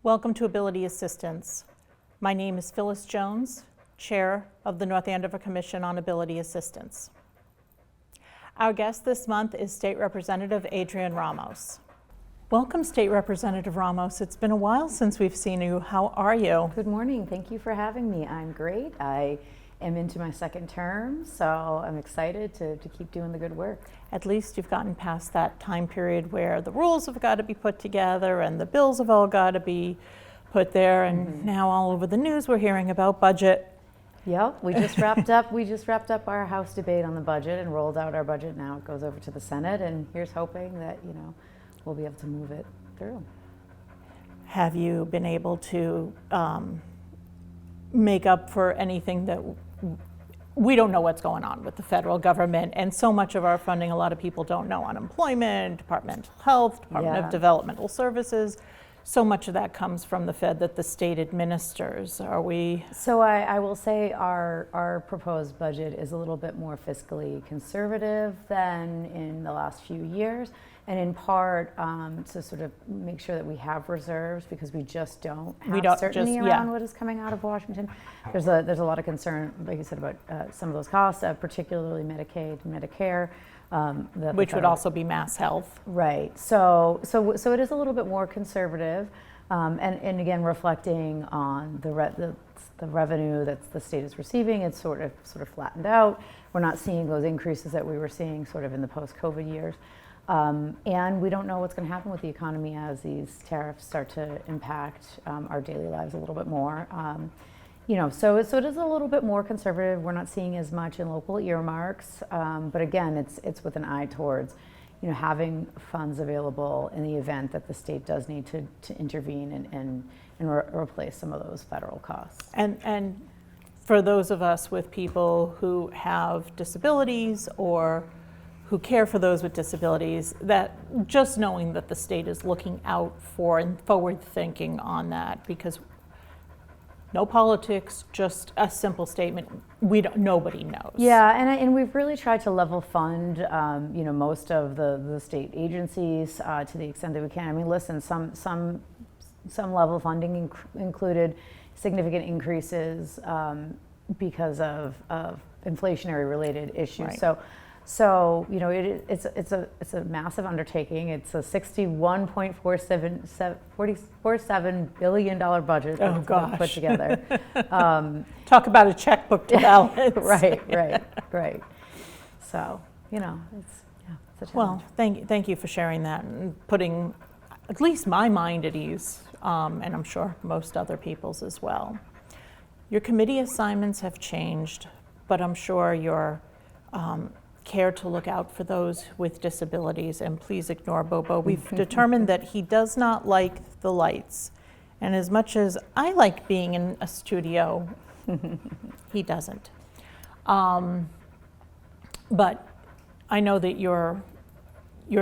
Welcome to Ability Assistance. My name is Phyllis Jones, Chair of the North Andover Commission on Ability Assistance. Our guest this month is State Representative Adrianne Ramos. Welcome, State Representative Ramos. It's been a while since we've seen you. How are you? Good morning. Thank you for having me. I'm great. I am into my second term, so I'm excited to keep doing the good work. At least you've gotten past that time period where the rules have got to be put together and the bills have all got to be put there, and now all over the news we're hearing about budget. Yep, we just wrapped up our House debate on the budget and rolled out our budget. Now it goes over to the Senate, and here's hoping that, we'll be able to move it through. Have you been able to make up for anything that we don't know what's going on with the federal government, and so much of our funding, a lot of people don't know, unemployment, departmental health, Department of Developmental Services, so much of that comes from the Fed that the state administers. Are we? So I will say our proposed budget is a little bit more fiscally conservative than in the last few years, and in part to sort of make sure that we have reserves, because we just don't have certainty around what is coming out of Washington. There's a lot of concern, like you said, about some of those costs, particularly Medicaid and Medicare. Which would also be Mass Health. Right. So it is a little bit more conservative, and again reflecting on the revenue that the state is receiving. It's sort of flattened out. We're not seeing those increases that we were seeing sort of in the post-COVID years, and we don't know what's going to happen with the economy as these tariffs start to impact our daily lives a little bit more. So it is a little bit more conservative. We're not seeing as much in local earmarks, but again, it's with an eye towards, having funds available in the event that the state does need to intervene and replace some of those federal costs. And for those of us with people who have disabilities or who care for those with disabilities, that just knowing that the state is looking out for and forward thinking on that, because no politics, just a simple statement. Nobody knows. Yeah, and we've really tried to level fund, most of the state agencies to the extent that we can. I mean, listen, some level funding included significant increases because of inflationary related issues. Right. So it's a massive undertaking. It's a $61.47 billion budget that's been put together. Talk about a checkbook to balance. Right. So it's a challenge. Well, thank you for sharing that and putting at least my mind at ease, and I'm sure most other people's as well. Your committee assignments have changed, but I'm sure your care to look out for those with disabilities, and please ignore Bobo. We've determined that he does not like the lights, and as much as I like being in a studio, he doesn't. But I know that your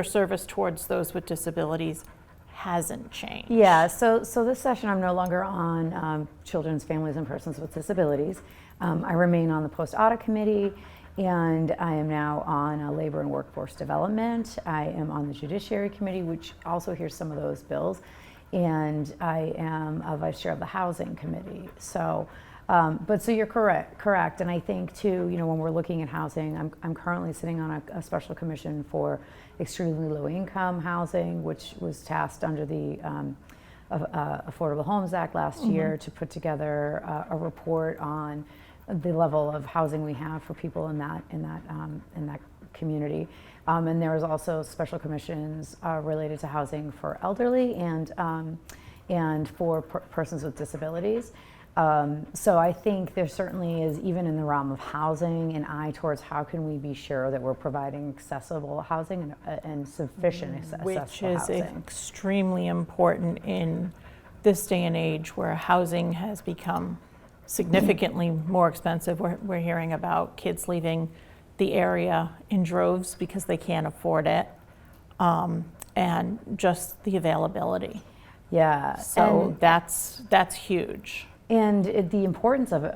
service towards those with disabilities hasn't changed. Yeah, so this session I'm no longer on Children's, Families, and Persons with Disabilities. I remain on the Post-Audit Committee, and I am now on Labor and Workforce Development. I am on the Judiciary Committee, which also hears some of those bills, and I am a Vice Chair of the Housing Committee. So you're correct, and I think too, when we're looking at housing, I'm currently sitting on a special commission for extremely low-income housing, which was tasked under the Affordable Homes Act last year to put together a report on the level of housing we have for people in that community, and there is also special commissions related to housing for elderly and for persons with disabilities. So I think there certainly is, even in the realm of housing, an eye towards how can we be sure that we're providing accessible housing and sufficient accessible housing. Which is extremely important in this day and age where housing has become significantly more expensive. We're hearing about kids leaving the area in droves because they can't afford it, and just the availability. Yeah. So that's huge. And the importance of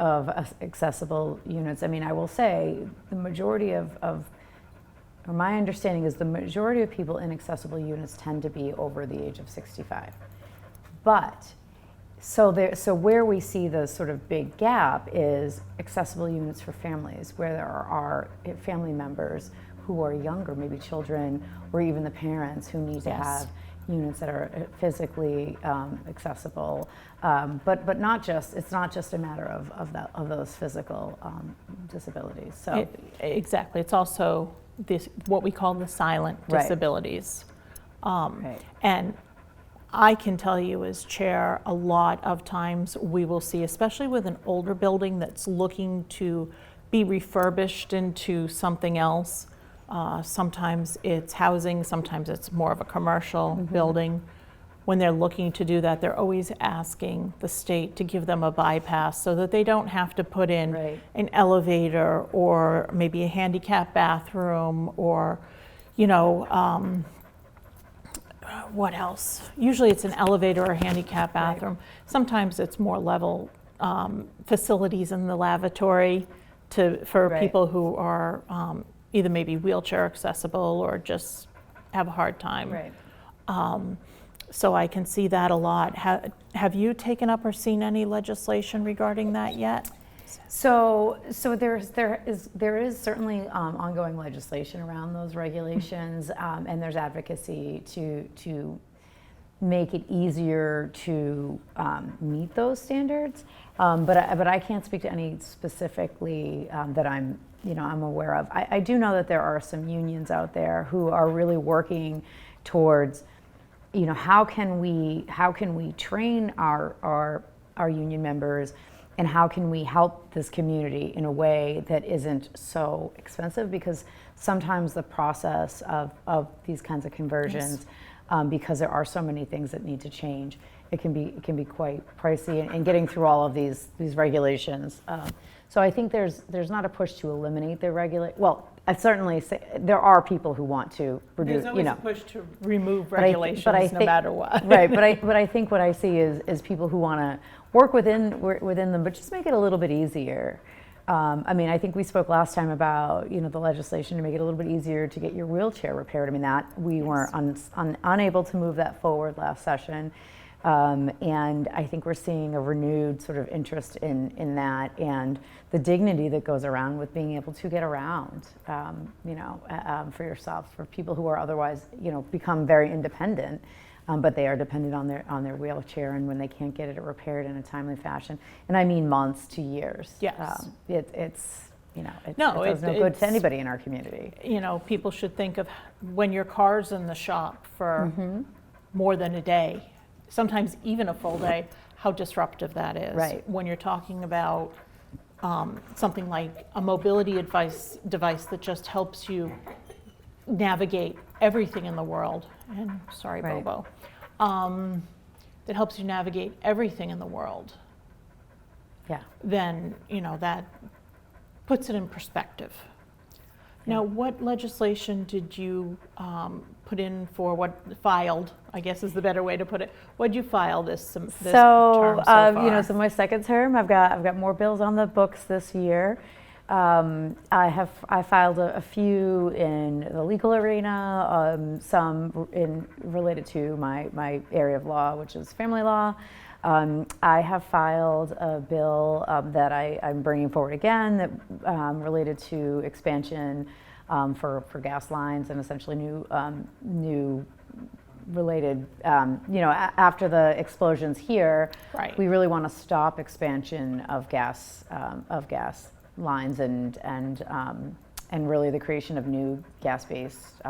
accessible units. I mean, I will say the majority or my understanding is the majority of people in accessible units tend to be over the age of 65. But So where we see the sort of big gap is accessible units for families, where there are family members who are younger, maybe children, or even the parents who need to have units that are physically accessible. But not just, it's not just a matter of those physical disabilities. So Exactly. It's also this, what we call the silent disabilities. And I can tell you as chair, a lot of times we will see, especially with an older building that's looking to be refurbished into something else. Sometimes it's housing, sometimes it's more of a commercial building. When they're looking to do that, they're always asking the state to give them a bypass so that they don't have to put in an elevator or maybe a handicap bathroom or, you know, what else? Usually it's an elevator or a handicap bathroom. Sometimes it's more level facilities in the lavatory for people who are either maybe wheelchair accessible or just have a hard time. So I can see that a lot. Have you taken up or seen any legislation regarding that yet? So there is certainly ongoing legislation around those regulations, and there's advocacy to make it easier to meet those standards. But I can't speak to any specifically that I'm aware of. I do know that there are some unions out there who are really working towards, how can we train our union members, and how can we help this community in a way that isn't so expensive? Because sometimes the process of these kinds of conversions, because there are so many things that need to change, it can be quite pricey, and getting through all of these regulations. So I think there's not a push to eliminate the Well, I certainly say there are people who want to reduce. There's always a push to remove regulations, no matter what. But I think what I see is people who want to work within them, but just make it a little bit easier. I think we spoke last time about the legislation to make it a little bit easier to get your wheelchair repaired. That we were unable to move that forward last session. And I think we're seeing a renewed sort of interest in that, and the dignity that goes around with being able to get around, for yourself, for people who are otherwise, become very independent, but they are dependent on their wheelchair, and when they can't get it repaired in a timely fashion, and I mean months to years. It does no good to anybody in our community. People should think of when your car's in the shop for more than a day, sometimes even a full day, how disruptive that is. When you're talking about something like a mobility device that just helps you navigate everything in the world, and sorry, Bobo, that helps you navigate everything in the world, then that puts it in perspective. Now, what legislation did you put in for, filed, I guess is the better way to put it. What did you file this term so far? So my second term, I've got more bills on the books this year. I filed a few in the legal arena, some related to my area of law, which is family law. I have filed a bill that I'm bringing forward again that related to expansion for gas lines, and essentially new related, after the explosions here, we really want to stop expansion of gas lines and really the creation of new gas-based.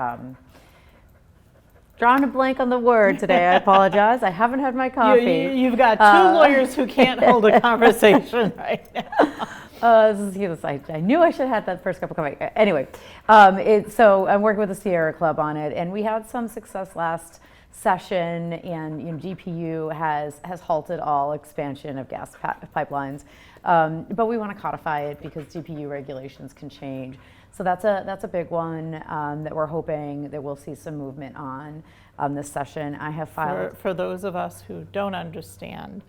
Drawing a blank on the word today. I apologize. I haven't had my coffee. You've got two lawyers who can't hold a conversation right now. I knew I should have had that first cup of coffee. Anyway, so I'm working with the Sierra Club on it, and we had some success last session, and DPU has halted all expansion of gas pipelines, but we want to codify it because DPU regulations can change. So that's a big one that we're hoping that we'll see some movement on this session. I have filed. For those of us who don't understand,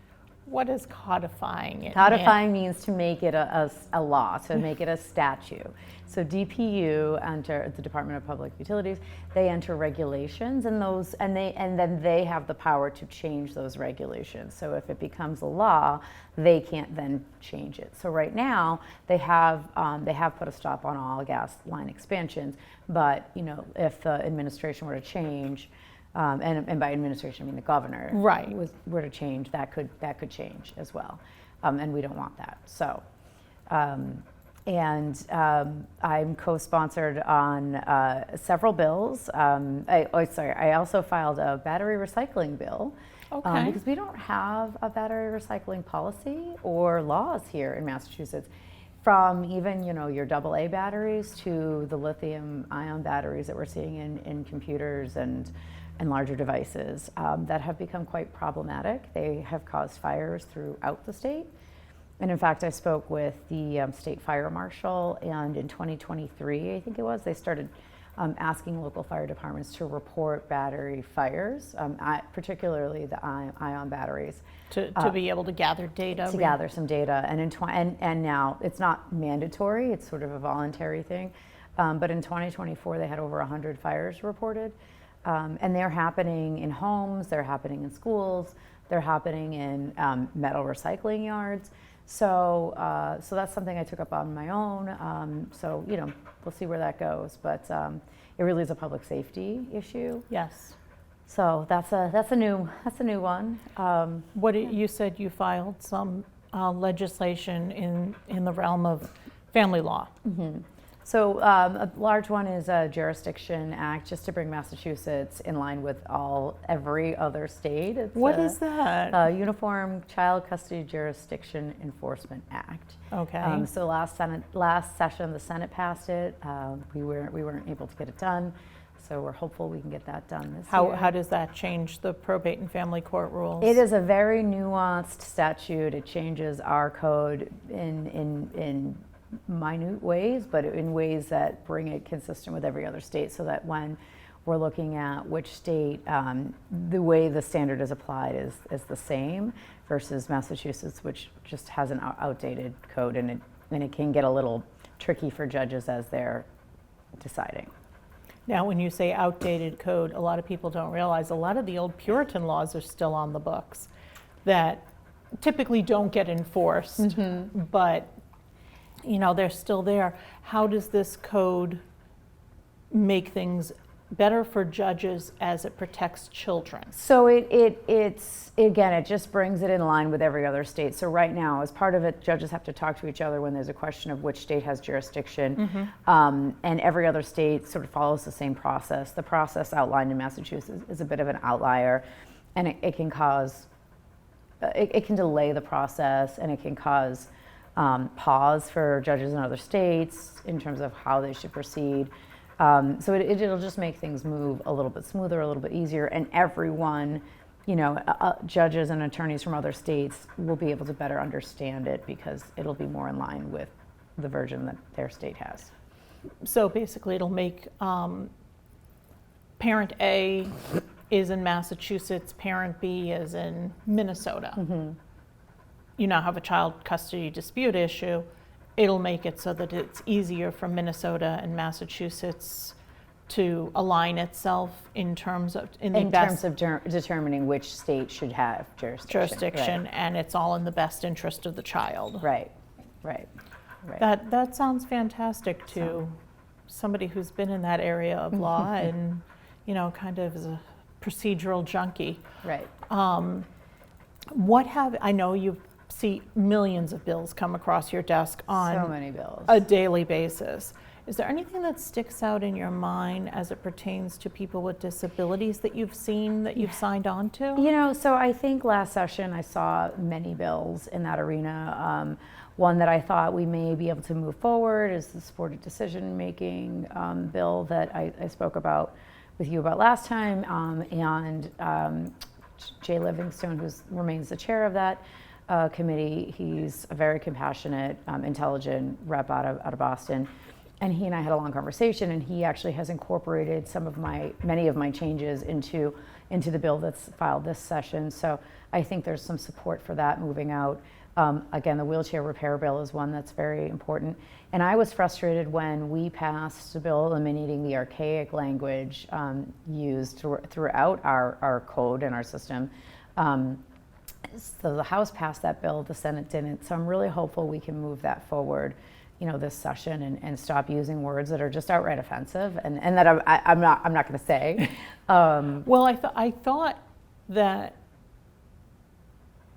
What is codifying it? Codifying means to make it a law, to make it a statute. So DPU, the Department of Public Utilities, they enter regulations, and then they have the power to change those regulations. So if it becomes a law, they can't then change it. So right now they have put a stop on all gas line expansions, but if the administration were to change. And by administration, I mean the governor. Right. Were to change, that could change as well, and we don't want that. So, I'm co-sponsored on several bills. I also filed a battery recycling bill. Okay. Because we don't have a battery recycling policy or laws here in Massachusetts. From even your AA batteries to the lithium-ion batteries that we're seeing in computers and larger devices that have become quite problematic. They have caused fires throughout the state. And in fact, I spoke with the state fire marshal, and in 2023, I think it was, they started asking local fire departments to report battery fires, particularly the ion batteries. To be able to gather data. To gather some data. And now it's not mandatory, it's sort of a voluntary thing. But in 2024, they had over 100 fires reported. And they're happening in homes, they're happening in schools, they're happening in metal recycling yards. So that's something I took up on my own. So we'll see where that goes. But it really is a public safety issue. Yes. So that's a new one. You said you filed some legislation in the realm of family law. Mm-hmm. So a large one is a Jurisdiction Act, just to bring Massachusetts in line with every other state. What is that? Uniform Child Custody Jurisdiction Enforcement Act. Okay. So last session the Senate passed it. We weren't able to get it done, so we're hopeful we can get that done this year. How does that change the probate and family court rules? It is a very nuanced statute. It changes our code in minute ways, but in ways that bring it consistent with every other state, so that when we're looking at which state, the way the standard is applied is the same, versus Massachusetts, which just has an outdated code, and it can get a little tricky for judges as they're deciding. Now, when you say outdated code, a lot of people don't realize a lot of the old Puritan laws are still on the books that typically don't get enforced, Mm-hmm. but they're still there. How does this code make things better for judges as it protects children? So it just brings it in line with every other state. So right now, as part of it, judges have to talk to each other when there's a question of which state has jurisdiction, Mm-hmm. and every other state sort of follows the same process. The process outlined in Massachusetts is a bit of an outlier, and it can cause, it can delay the process, and it can cause pause for judges in other states in terms of how they should proceed. So it'll just make things move a little bit smoother, a little bit easier, and everyone, judges and attorneys from other states will be able to better understand it, because it'll be more in line with the version that their state has. So basically it'll make parent A is in Massachusetts, parent B is in Minnesota. Mm-hmm. You now have a child custody dispute issue. It'll make it so that it's easier for Minnesota and Massachusetts to align itself in terms of determining which state should have jurisdiction. Right. And it's all in the best interest of the child. Right. That sounds fantastic to somebody who's been in that area of law and kind of is a procedural junkie. Right. I know you see millions of bills come across your desk on so many bills. A daily basis. Is there anything that sticks out in your mind as it pertains to people with disabilities that you've seen, that you've signed on to? So I think last session I saw many bills in that arena. One that I thought we may be able to move forward is the supported decision-making bill that I spoke about with you about last time, and Jay Livingstone, who remains the chair of that committee, he's a very compassionate, intelligent rep out of Boston. and he and I had a long conversation, and he actually has incorporated many of my changes into the bill that's filed this session. So I think there's some support for that moving out. Again, the wheelchair repair bill is one that's very important. And I was frustrated when we passed a bill eliminating the archaic language used throughout our code and our system. So the House passed that bill, the Senate didn't. So I'm really hopeful we can move that forward, this session, and stop using words that are just outright offensive, and that I'm not going to say. Well, I thought that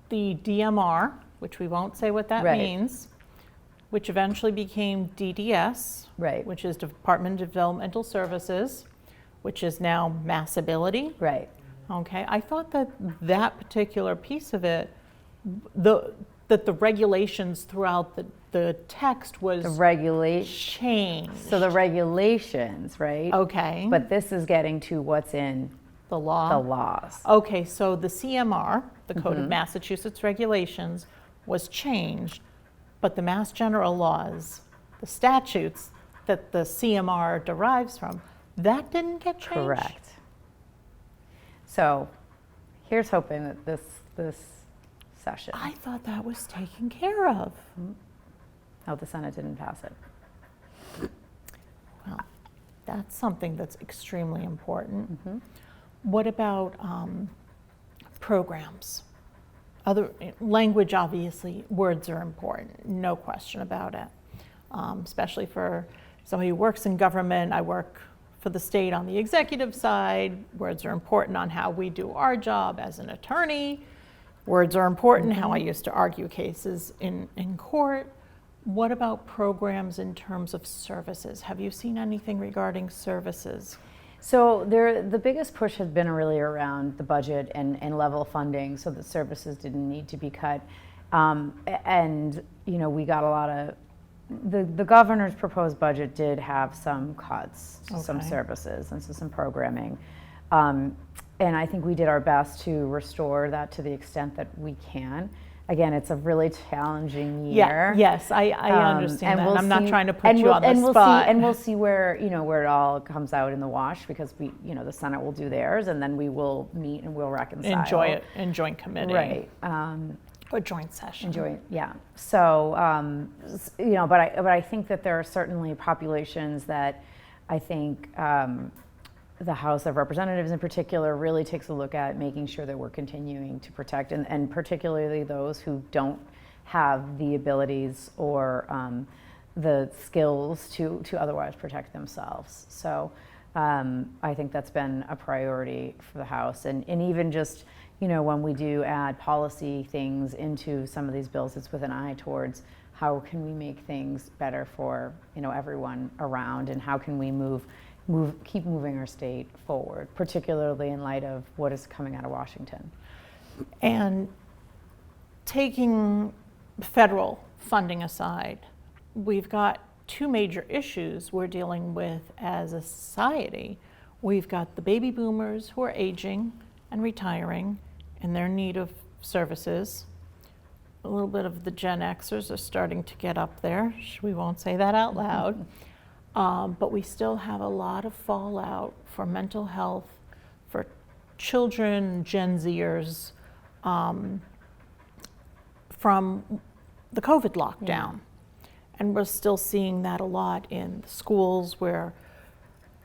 the DMR, which we won't say what that Right. means, which eventually became DDS, Right. which is Department of Developmental Services, which is now Massability. Right. Okay, I thought that particular piece of it, that the regulations throughout the text was The regulation. changed. So the regulations, right? Okay. But this is getting to what's in the law. the laws. Okay, so the CMR, the Code Mm-hmm. of Massachusetts Regulations, was changed, but the Mass General laws, the statutes that the CMR derives from, that didn't get changed? Correct. So here's hoping that this session. I thought that was taken care of. Oh, the Senate didn't pass it. Well, that's something that's extremely important. Mm-hmm. What about programs? Other language, obviously, words are important, no question about it. Especially for somebody who works in government. I work for the state on the executive side. Words are important on how we do our job as an attorney. Words are important, how I used to argue cases in court. What about programs in terms of services? Have you seen anything regarding services? So the biggest push has been really around the budget and level funding, so that services didn't need to be cut. And we got a lot of the governor's proposed budget did have some cuts to some Okay. services and so some programming. And I think we did our best to restore that to the extent that we can. Again, it's a really challenging year. Yes, I understand that. we'll And I'm not see- trying to put and you we'll- on the and we'll spot. See, and we'll see where it all comes out in the wash, because the Senate will do theirs, and then we will meet and we'll reconcile. Enjoy it in joint committee. Right. Or joint session. Yeah. So, but I think that there are certainly populations that I think the House of Representatives in particular really takes a look at making sure that we're continuing to protect, and particularly those who don't have the abilities or the skills to otherwise protect themselves. So I think that's been a priority for the House, and even just when we do add policy things into some of these bills, it's with an eye towards how can we make things better for everyone around, and how can we keep moving our state forward, particularly in light of what is coming out of Washington. And taking federal funding aside, we've got two major issues we're dealing with as a society. We've got the baby boomers who are aging and retiring, and their need of services. A little bit of the Gen Xers are starting to get up there. We won't say that out loud. But we still have a lot of fallout for mental health, for children, Gen Zers, from the COVID lockdown. And we're still seeing that a lot in the schools, where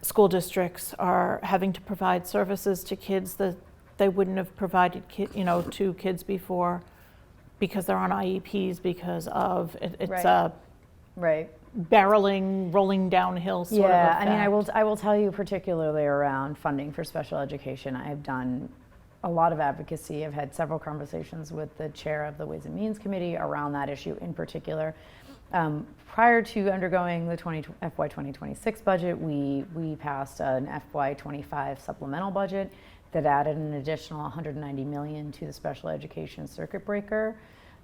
school districts are having to provide services to kids that they wouldn't have provided to kids before, because they're on IEPs, because of it's Right. a Right. barreling, rolling downhill sort of Yeah, effect. I mean, I will tell you, particularly around funding for special education, I've done a lot of advocacy. I've had several conversations with the chair of the Ways and Means Committee around that issue in particular. Prior to undergoing the FY 2026 budget, we passed an FY 25 supplemental budget that added an additional $190 million to the special education circuit breaker.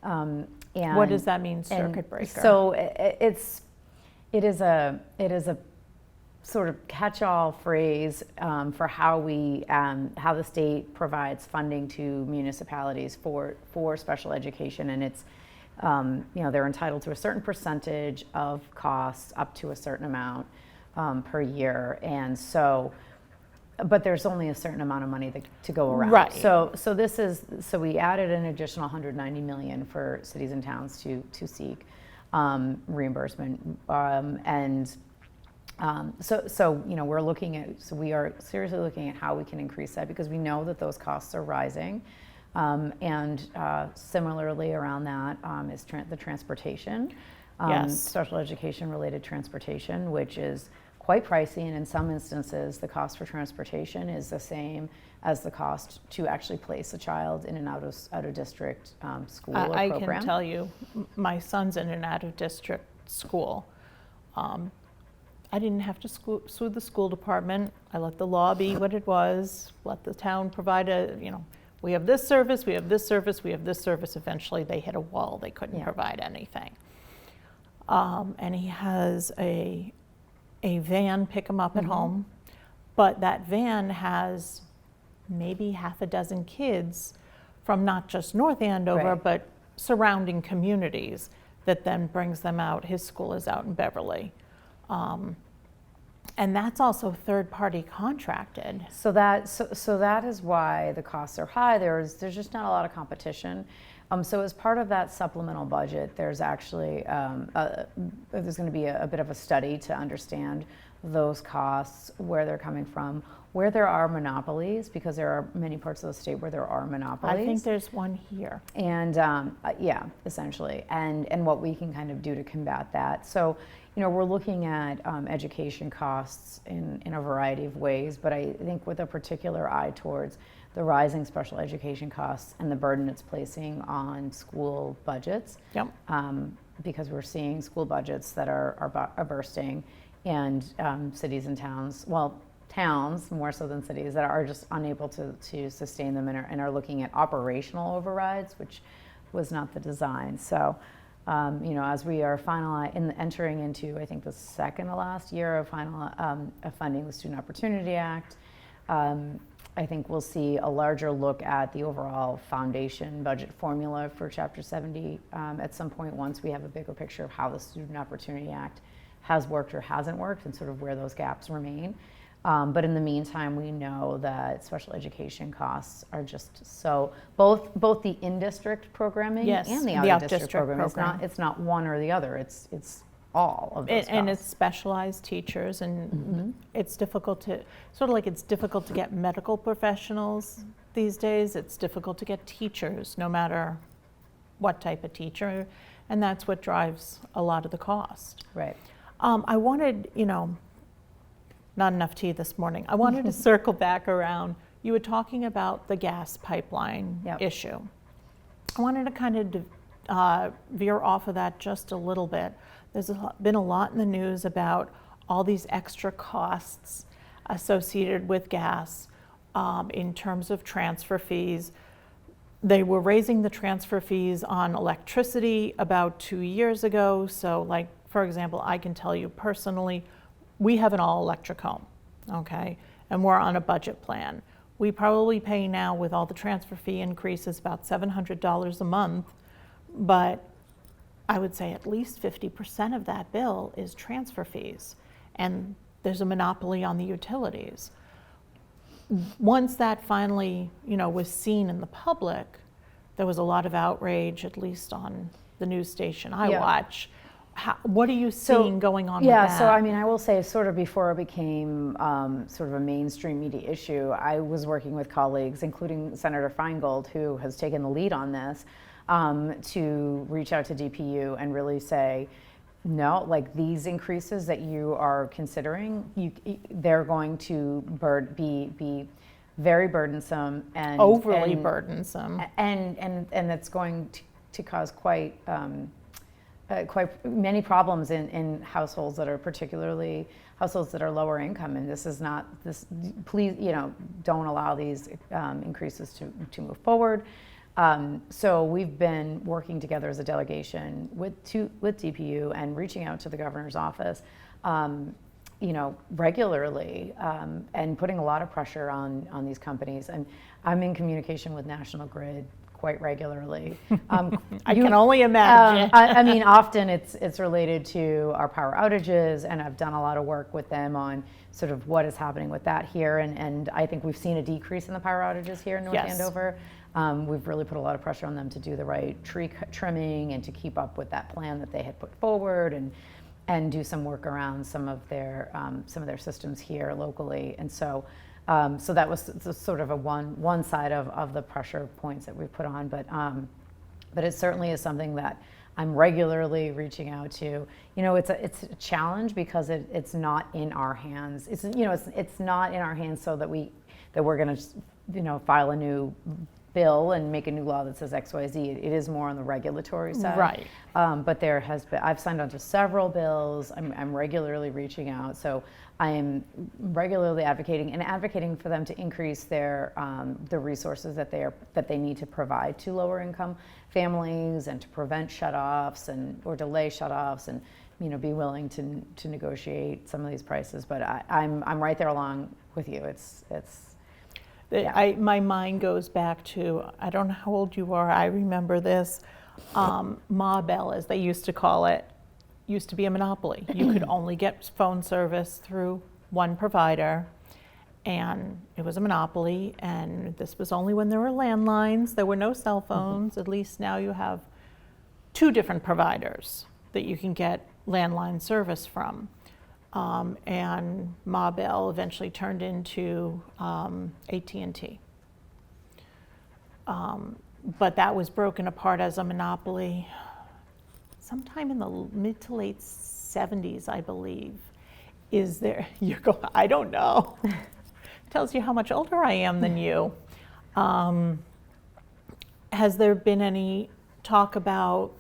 And What does that mean, circuit breaker? So it is a sort of catch-all phrase for how the state provides funding to municipalities for special education, and it's they're entitled to a certain percentage of costs up to a certain amount per year, and so. But there's only a certain amount of money to go around. Right. So we added an additional 190 million for cities and towns to seek reimbursement, we are seriously looking at how we can increase that, because we know that those costs are rising. Similarly around that is the transportation, Yes. special education related transportation, which is quite pricey, and in some instances the cost for transportation is the same as the cost to actually place a child in an out of district school or I program. can tell you, my son's in an out of district school. I didn't have to sue the school department. I let the law be what it was, let the town provide we have this service, we have this service, we have this service. Eventually they hit a wall, they couldn't provide anything. And he has a van pick him up at home, but that van has maybe half a dozen kids from not just North Andover, Right. but surrounding communities that then brings them out. His school is out in Beverly. And that's also third-party contracted. So that is why the costs are high. There's just not a lot of competition. So as part of that supplemental budget, there's actually there's going to be a bit of a study to understand those costs, where they're coming from, where there are monopolies, because there are many parts of the state where there are monopolies. I think there's one here. And essentially, and what we can kind of do to combat that. So, we're looking at education costs in a variety of ways, but I think with a particular eye towards the rising special education costs and the burden it's placing on school budgets. Yep. Because we're seeing school budgets that are bursting, and cities and towns, towns more so than cities, that are just unable to sustain them and are looking at operational overrides, which was not the design. So, as we are entering into, I think, the second to last year of funding the Student Opportunity Act, I think we'll see a larger look at the overall foundation budget formula for Chapter 70 at some point, once we have a bigger picture of how the Student Opportunity Act has worked or hasn't worked, and sort of where those gaps remain. But in the meantime, we know that special education costs are just so, both the in-district programming and the out-of-district programming. It's not one or the other. It's all of those costs. And it's specialized teachers, and it's difficult to, it's difficult to get medical professionals these days. It's difficult to get teachers, no matter what type of teacher, and that's what drives a lot of the cost. Right. I wanted, not enough tea this morning. I wanted to circle back around. You were talking about the gas pipeline issue. I wanted to kind of veer off of that just a little bit. There's been a lot in the news about all these extra costs associated with gas in terms of transfer fees. They were raising the transfer fees on electricity about 2 years ago. So, for example, I can tell you personally, we have an all-electric home, okay? And we're on a budget plan. We probably pay now, with all the transfer fee increases, about $700 a month, but I would say at least 50% of that bill is transfer fees, and there's a monopoly on the utilities. Once that finally, was seen in the public, there was a lot of outrage, at least on the news station I watch. What are you seeing going on with that? Yeah, so I will say, sort of before it became sort of a mainstream media issue, I was working with colleagues, including Senator Feingold, who has taken the lead on this, to reach out to DPU and really say, no, these increases that you are considering, they're going to be very burdensome and overly burdensome, and that's going to cause quite many problems in households that are particularly households that are lower income, and please, don't allow these increases to move forward. So we've been working together as a delegation with DPU and reaching out to the governor's office, regularly, and putting a lot of pressure on these companies. And I'm in communication with National Grid quite regularly. I can only imagine. I mean, often it's related to our power outages, and I've done a lot of work with them on sort of what is happening with that here, and I think we've seen a decrease in the power outages here in North Yes. Andover. We've really put a lot of pressure on them to do the right tree trimming and to keep up with that plan that they had put forward, and do some work around some of their systems here locally. And so that was sort of a one side of the pressure points that we put on, but it certainly is something that I'm regularly reaching out to. You know, it's a challenge because it's not in our hands. It's not in our hands so that we're going to file a new bill and make a new law that says XYZ. It is more on the regulatory side. Right. But I've signed on to several bills. I'm regularly reaching out. So I am regularly advocating for them to increase the resources that they need to provide to lower income families, and to prevent shutoffs or delay shutoffs, and be willing to negotiate some of these prices. But I'm right there along with you. Yeah. My mind goes back to, I don't know how old you are, I remember this, Ma Bell, as they used to call it, used to be a monopoly. You could only get phone service through one provider, and it was a monopoly, and this was only when there were landlines. There were no cell phones. At least now you have 2 different providers that you can get landline service from. And Ma Bell eventually turned into AT&T. But that was broken apart as a monopoly sometime in the mid to late 70s, I believe. I don't know. Tells you how much older I am than you. Has there been any talk about,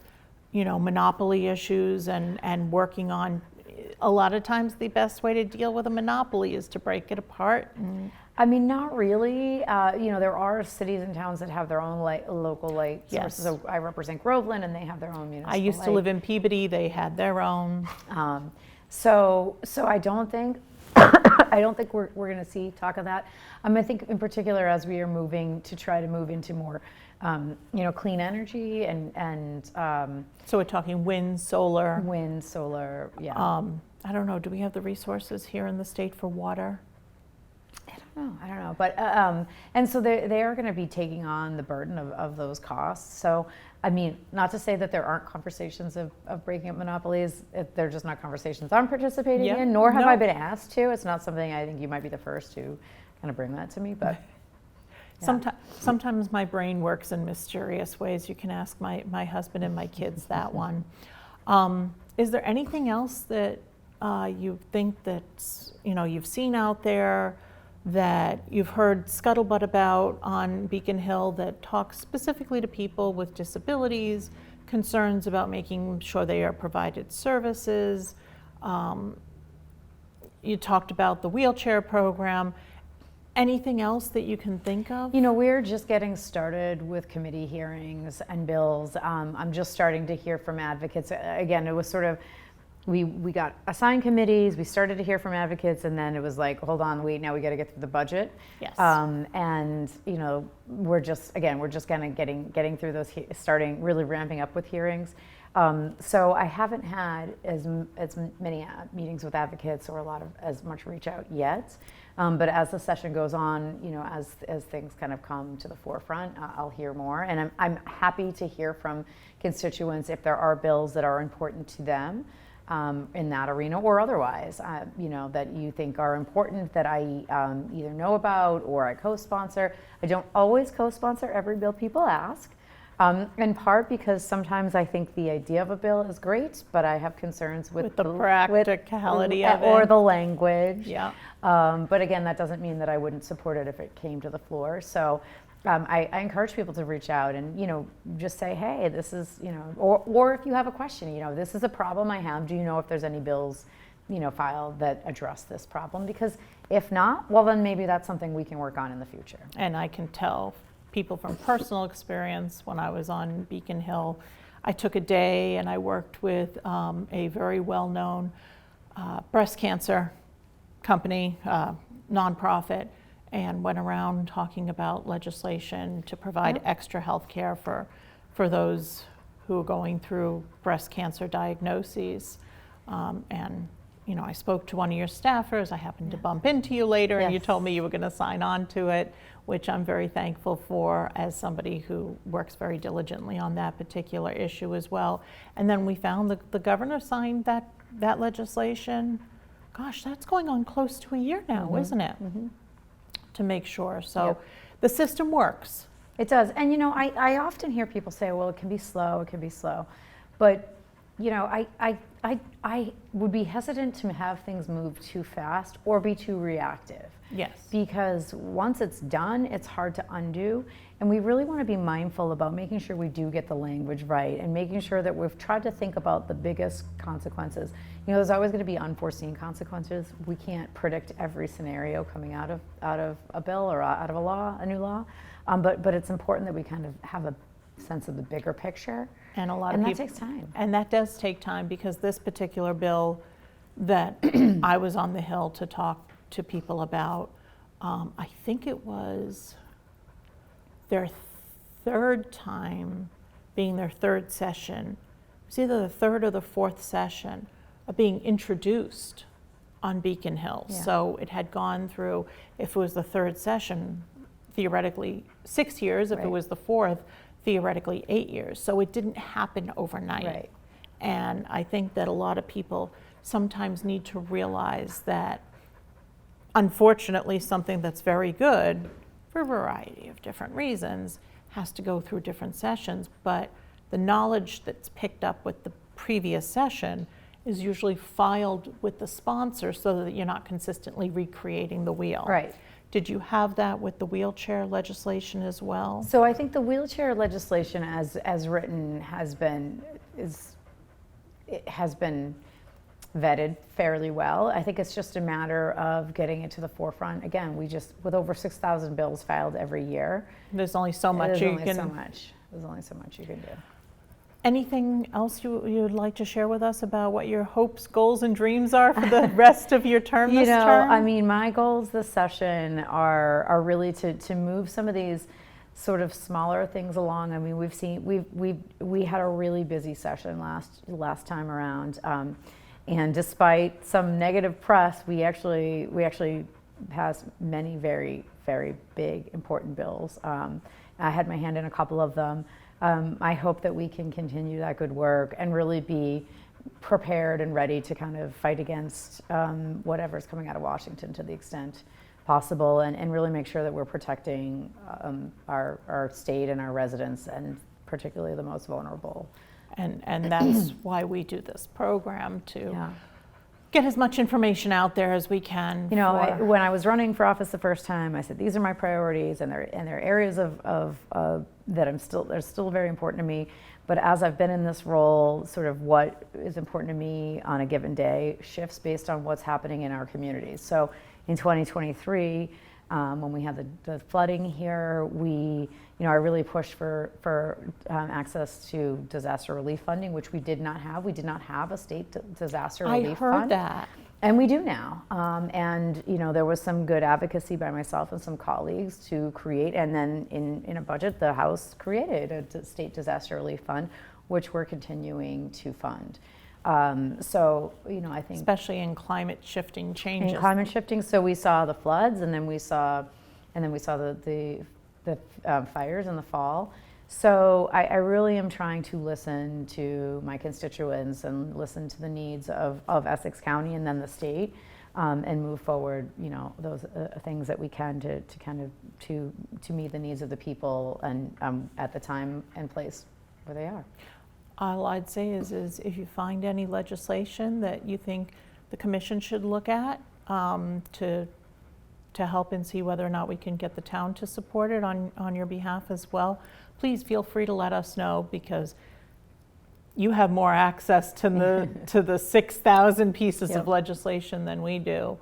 monopoly issues and working on? A lot of times the best way to deal with a monopoly is to break it apart. I mean, not really. There are cities and towns that have their own local light Yes. sources. So I represent Groveland, and they have their own municipal I used to live in Peabody. They had their own. So I don't think we're going to see talk of that. I think in particular as we are try to move into more, clean energy and. So we're talking wind, solar. Yeah. I don't know. Do we have the resources here in the state for water? I don't know. But and so they are going to be taking on the burden of those costs. So I mean, not to say that there aren't conversations of breaking up monopolies. They're just not conversations I'm participating in, nor have I been asked to. It's not something I think you might be the first to kind of bring that to me. But yeah. Sometimes my brain works in mysterious ways. You can ask my husband and my kids that one. Is there anything else that you think that you've seen out there that you've heard scuttlebutt about on Beacon Hill that talks specifically to people with disabilities, concerns about making sure they are provided services? You talked about the wheelchair program. Anything else that you can think of? We're just getting started with committee hearings and bills. I'm just starting to hear from advocates. Again, it was sort of, we got assigned committees, we started to hear from advocates, and then it was like, hold on, now we got to get through the budget. Yes. And we're just kind of getting through those, starting really ramping up with hearings. So I haven't had as many meetings with advocates or as much reach out yet. But as the session goes on, as things kind of come to the forefront, I'll hear more. And I'm happy to hear from constituents if there are bills that are important to them in that arena or otherwise, that you think are important that I either know about or I co-sponsor. I don't always co-sponsor every bill people ask. In part because sometimes I think the idea of a bill is great, but I have concerns with the practicality of it. Or the language. Yeah. But again, that doesn't mean that I wouldn't support it if it came to the floor. So I encourage people to reach out and, just say, hey, this is, or if you have a question, this is a problem I have. Do you know if there's any bills, filed that address this problem? Because if not, well, then maybe that's something we can work on in the future. And I can tell people from personal experience, when I was on Beacon Hill, I took a day and I worked with a very well-known breast cancer company, nonprofit, and went around talking about legislation to provide extra health care for those who are going through breast cancer diagnoses. And you know, I spoke to one of your staffers. I happened to bump into you later, and you told me you were going to sign on to it, which I'm very thankful for as somebody who works very diligently on that particular issue as well. And then we found the governor signed that legislation. Gosh, that's going on close to a year now, isn't it? To make sure. So the system works. It does. And you know, I often hear people say, well, it can be slow, But you know, I would be hesitant to have things move too fast or be too reactive. Yes. Because once it's done, it's hard to undo. And we really want to be mindful about making sure we do get the language right and making sure that we've tried to think about the biggest consequences. You know, there's always going to be unforeseen consequences. We can't predict every scenario coming out of a bill or out of a new law. But it's important that we kind of have a sense of the bigger picture. And a lot of people, that takes time. And that does take time, because this particular bill that I was on the Hill to talk to people about, I think it was their third time, being their third session. It was either the third or the fourth session of being introduced on Beacon Hill. Yeah. So it had gone through, if it was the third session, theoretically 6 years. If it was the fourth, theoretically 8 years. So it didn't happen overnight. Right. And I think that a lot of people sometimes need to realize that, unfortunately, something that's very good for a variety of different reasons has to go through different sessions, but the knowledge that's picked up with the previous session is usually filed with the sponsor so that you're not consistently recreating the wheel. Right. Did you have that with the wheelchair legislation as well? So I think the wheelchair legislation as written has been vetted fairly well. I think it's just a matter of getting it to the forefront. Again, with over 6,000 bills filed every year. There's only so much you can. There's only so much you can do. Anything else you'd like to share with us about what your hopes, goals, and dreams are for the rest of your term this term? I mean, my goals this session are really to move some of these sort of smaller things along. I mean, we had a really busy session last time around, and despite some negative press, we actually passed many very, very big, important bills. I had my hand in a couple of them. I hope that we can continue that good work and really be prepared and ready to kind of fight against whatever's coming out of Washington to the extent possible, and really make sure that we're protecting our state and our residents, and particularly the most vulnerable. And that's why we do this program, to get as much information out there as we can. You know, when I was running for office the first time, I said these are my priorities, and they're areas of that they're still very important to me. But as I've been in this role, sort of what is important to me on a given day shifts based on what's happening in our communities. So in 2023, when we had the flooding here, I really pushed for access to disaster relief funding, which we did not have. We did not have a state disaster relief fund. I heard that. And we do now. And there was some good advocacy by myself and some colleagues to create, and then in a budget, the House created a state disaster relief fund, which we're continuing to fund. I think especially in climate shifting changes. In climate shifting, so we saw the floods, and then we saw the fires in the fall. So I really am trying to listen to my constituents and listen to the needs of Essex County and then the state, and move forward. Those things that we can to meet the needs of the people and at the time and place where they are. All I'd say is if you find any legislation that you think the commission should look at to help and see whether or not we can get the town to support it on your behalf as well, please feel free to let us know, because you have more access to the 6,000 pieces of legislation than we do.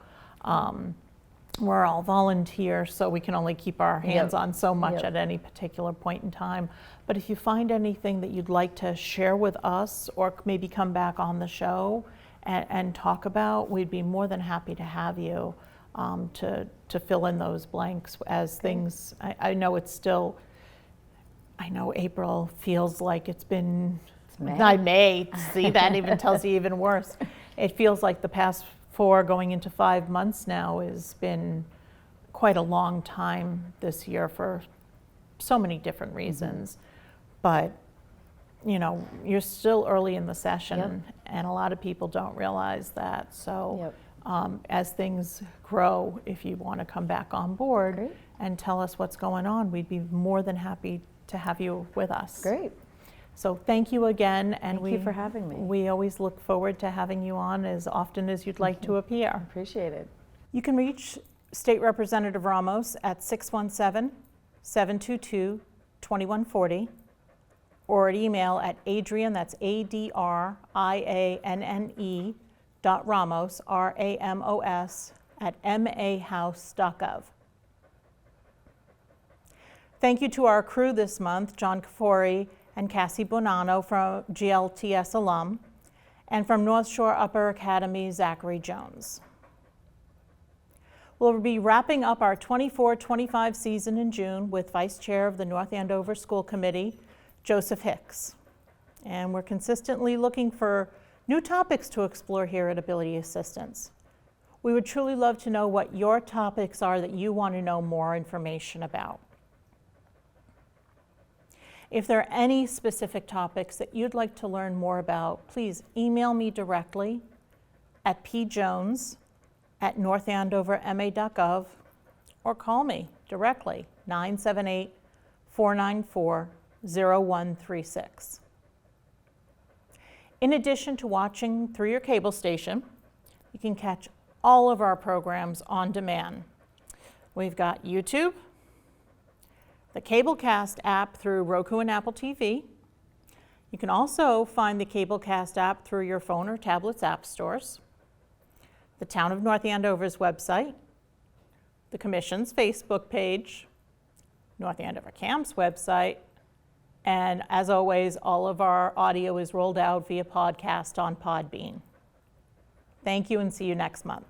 We're all volunteer, so we can only keep our hands on so much at any particular point in time. But if you find anything that you'd like to share with us, or maybe come back on the show and talk about, we'd be more than happy to have you. to fill in those blanks as things, I know it's still, I know April feels like it's been, May, see, that even tells you even worse. It feels like the past 4 going into 5 months now has been quite a long time this year for so many different reasons. But, you know, you're still early in the session, and a lot of people don't realize that. So as things grow, if you want to come back on board and tell us what's going on, we'd be more than happy to have you with us. Great. So thank you again. And Thank you for having me. We always look forward to having you on as often as you'd like to appear. Appreciate it. You can reach State Representative Ramos at 617-722-2140 or an email at Adrianne, that's ADRIANNE .Ramos, RAMOS, at mahouse.gov. Thank you to our crew this month, John Kafori and Cassie Bonanno from GLTS alum, and from North Shore Upper Academy, Zachary Jones. We'll be wrapping up our 24-25 season in June with Vice Chair of the North Andover School Committee, Joseph Hicks. And we're consistently looking for new topics to explore here at Ability Assistance. We would truly love to know what your topics are that you want to know more information about. If there are any specific topics that you'd like to learn more about, please email me directly at pjones@northandoverma.gov or call me directly, 978-494-0136. In addition to watching through your cable station, you can catch all of our programs on demand. We've got YouTube, the Cablecast app through Roku and Apple TV. You can also find the Cablecast app through your phone or tablet's app stores, the Town of North Andover's website, the Commission's Facebook page, North Andover Camp's website, and as always, all of our audio is rolled out via podcast on Podbean. Thank you and see you next month.